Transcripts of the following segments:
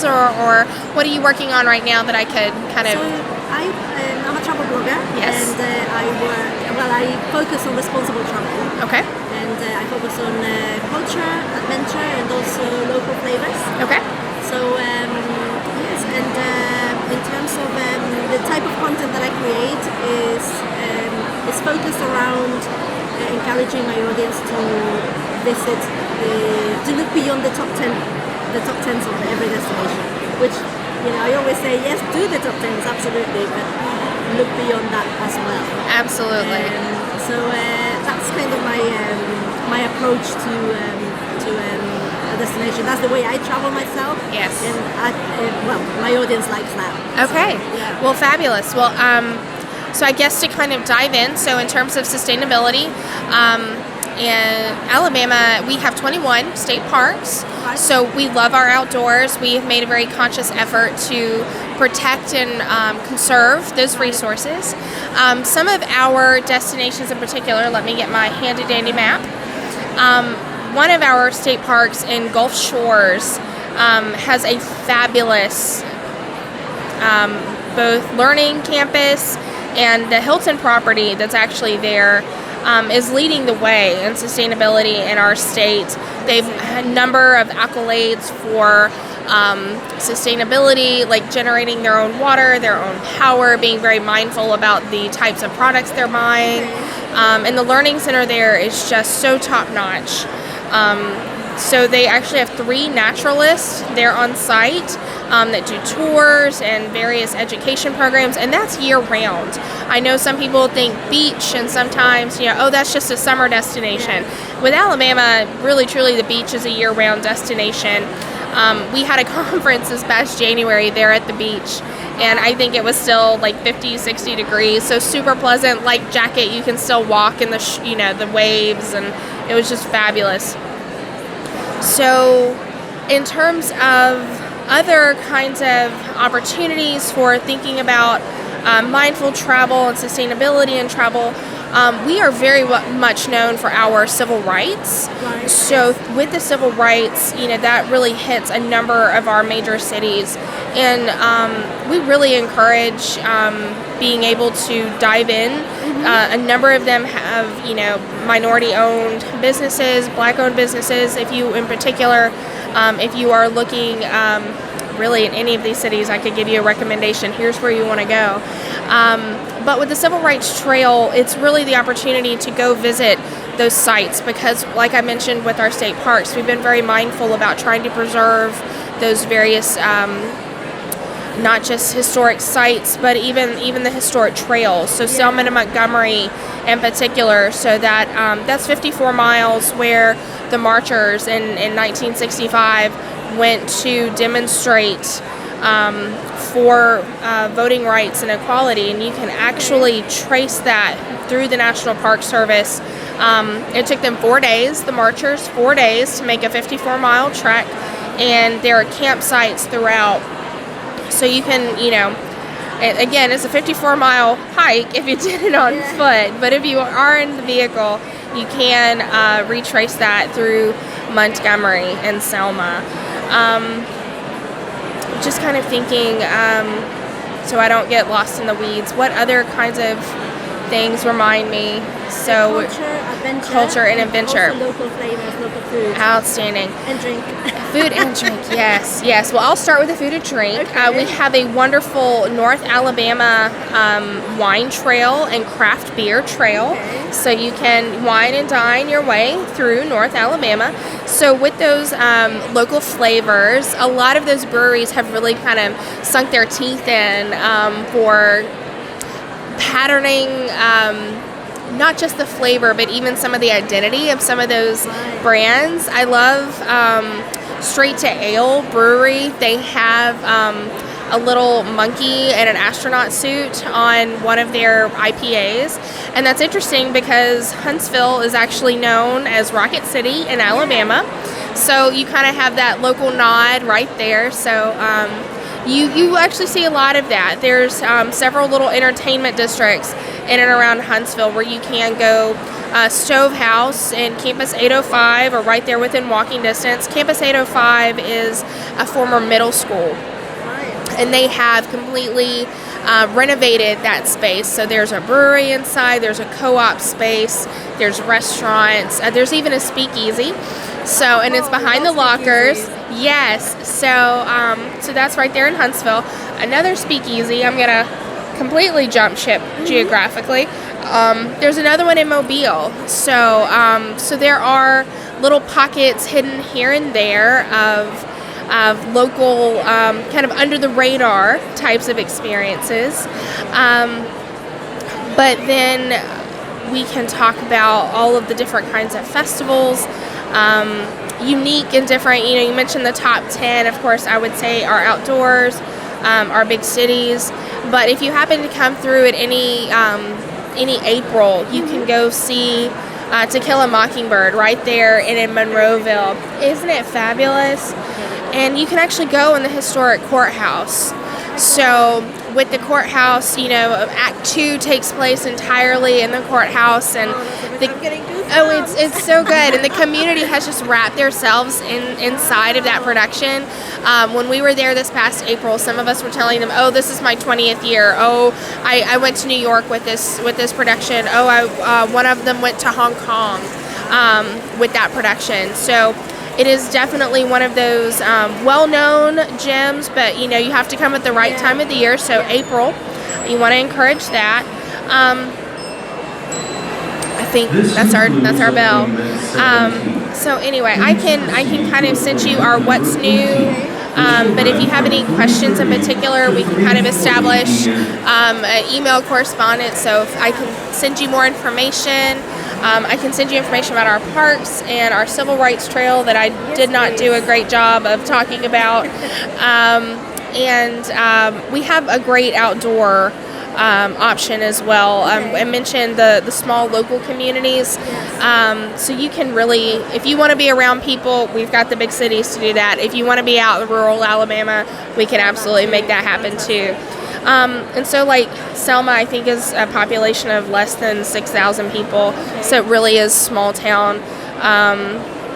or what are you working on right now that I could kind of... I'm a travel blogger. Yes. And I focus on responsible travel. Okay. And I focus on culture, adventure, and also local flavors. Okay. So yes, and in terms of the type of content that I create is focused around encouraging my audience to visit, to look beyond the top 10s of every destination. Which, I always say yes, do the top 10s, absolutely, but look beyond that as well. Absolutely. So that's kind of my approach to a destination. That's the way I travel myself. Yes. And my audience likes that. Okay. So, yeah. Well, fabulous. Well, so I guess to kind of dive in, so in terms of sustainability, in Alabama, we have 21 state parks. So we love our outdoors. We have made a very conscious effort to protect and conserve those resources. Some of our destinations in particular, let me get my handy dandy map. One of our state parks in Gulf Shores has a fabulous both learning campus, and the Hilton property that's actually there is leading the way in sustainability in our state. They've had a number of accolades for sustainability, like generating their own water, their own power, being very mindful about the types of products they're buying. And the learning center there is just so top-notch. So they actually have 3 naturalists there on site that do tours and various education programs, and that's year-round. I know some people think beach, and sometimes, that's just a summer destination. With Alabama, really, truly, the beach is a year-round destination. We had a conference this past January there at the beach, and I think it was still like 50, 60 degrees, so super pleasant. Light jacket, you can still walk in the the waves, and it was just fabulous. So in terms of other kinds of opportunities for thinking about mindful travel and sustainability in travel, we are very much known for our civil rights. Right. So with the civil rights, that really hits a number of our major cities. And we really encourage being able to dive in. A number of them have, minority-owned businesses, Black-owned businesses. If you, in particular, if you are looking really in any of these cities, I could give you a recommendation. Here's where you want to go. But with the Civil Rights Trail, it's really the opportunity to go visit those sites because, like I mentioned with our state parks, we've been very mindful about trying to preserve those various not just historic sites, but even the historic trails. So Selma to Montgomery in particular, so that that's 54 miles where the marchers in 1965 went to demonstrate for voting rights and equality, and you can actually trace that through the National Park Service. It took them 4 days, the marchers, 4 days to make a 54-mile trek, and there are campsites throughout. So you can, again, it's a 54-mile hike if you did it on foot, but if you are in the vehicle, you can retrace that through Montgomery and Selma. Just kind of thinking, so I don't get lost in the weeds, what other kinds of things remind me? So culture and adventure. Also local flavors, local food. Outstanding. And drink. Food and drink, yes. Well, I'll start with the food and drink. Okay. We have a wonderful North Alabama wine trail and craft beer trail. Okay. So you can wine and dine your way through North Alabama. So with those local flavors, a lot of those breweries have really kind of sunk their teeth in for patterning not just the flavor, but even some of the identity of some of those brands. I love Straight to Ale Brewery. They have a little monkey and an astronaut suit on one of their IPAs. And that's interesting because Huntsville is actually known as Rocket City in Alabama. So you kind of have that local nod right there. So you actually see a lot of that. There's several little entertainment districts in and around Huntsville where you can go. Stove House in Campus 805 or right there within walking distance. Campus 805 is a former middle school. And they have completely renovated that space. So there's a brewery inside, there's a co-op space, there's restaurants, there's even a speakeasy. So, and it's behind the lockers. Yes. So that's right there in Huntsville. Another speakeasy. I'm gonna completely jump ship geographically. There's another one in Mobile. So there are little pockets hidden here and there of local kind of under the radar types of experiences. But then we can talk about all of the different kinds of festivals, unique and different. You know, you mentioned the top 10, of course, I would say our outdoors, our big cities. But if you happen to come through at any April, you can go see To Kill a Mockingbird right there in Monroeville. Isn't it fabulous? And you can actually go in the historic courthouse. So with the courthouse, you know, Act 2 takes place entirely in the courthouse, and it's so good. And the community has just wrapped themselves inside of that production. When we were there this past April, some of us were telling them, "Oh, this is my 20th year. Oh, I went to New York with this production. Oh, one of them went to Hong Kong with that production." So it is definitely one of those well-known gems, but you know, you have to come at the right time of the year. So April, you want to encourage that. I think that's our bell. So anyway, I can kind of send you our what's new. But if you have any questions in particular, we can kind of establish an email correspondence. So if I can send you more information. I can send you information about our parks and our civil rights trail that I did not do a great job of talking about. And we have a great outdoor option as well. I mentioned the small local communities. So you can really, if you want to be around people, we've got the big cities to do that. If you want to be out in rural Alabama, we can absolutely make that happen too. And so like Selma, I think, is a population of less than 6,000 people. So it really is small town.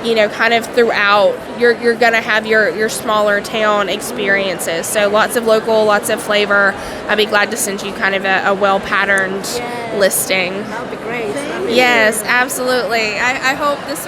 You know, kind of throughout, you're gonna have your smaller town experiences. So lots of local, lots of flavor. I'd be glad to send you kind of a well-patterned listing. That would be great. Yes, absolutely. I hope this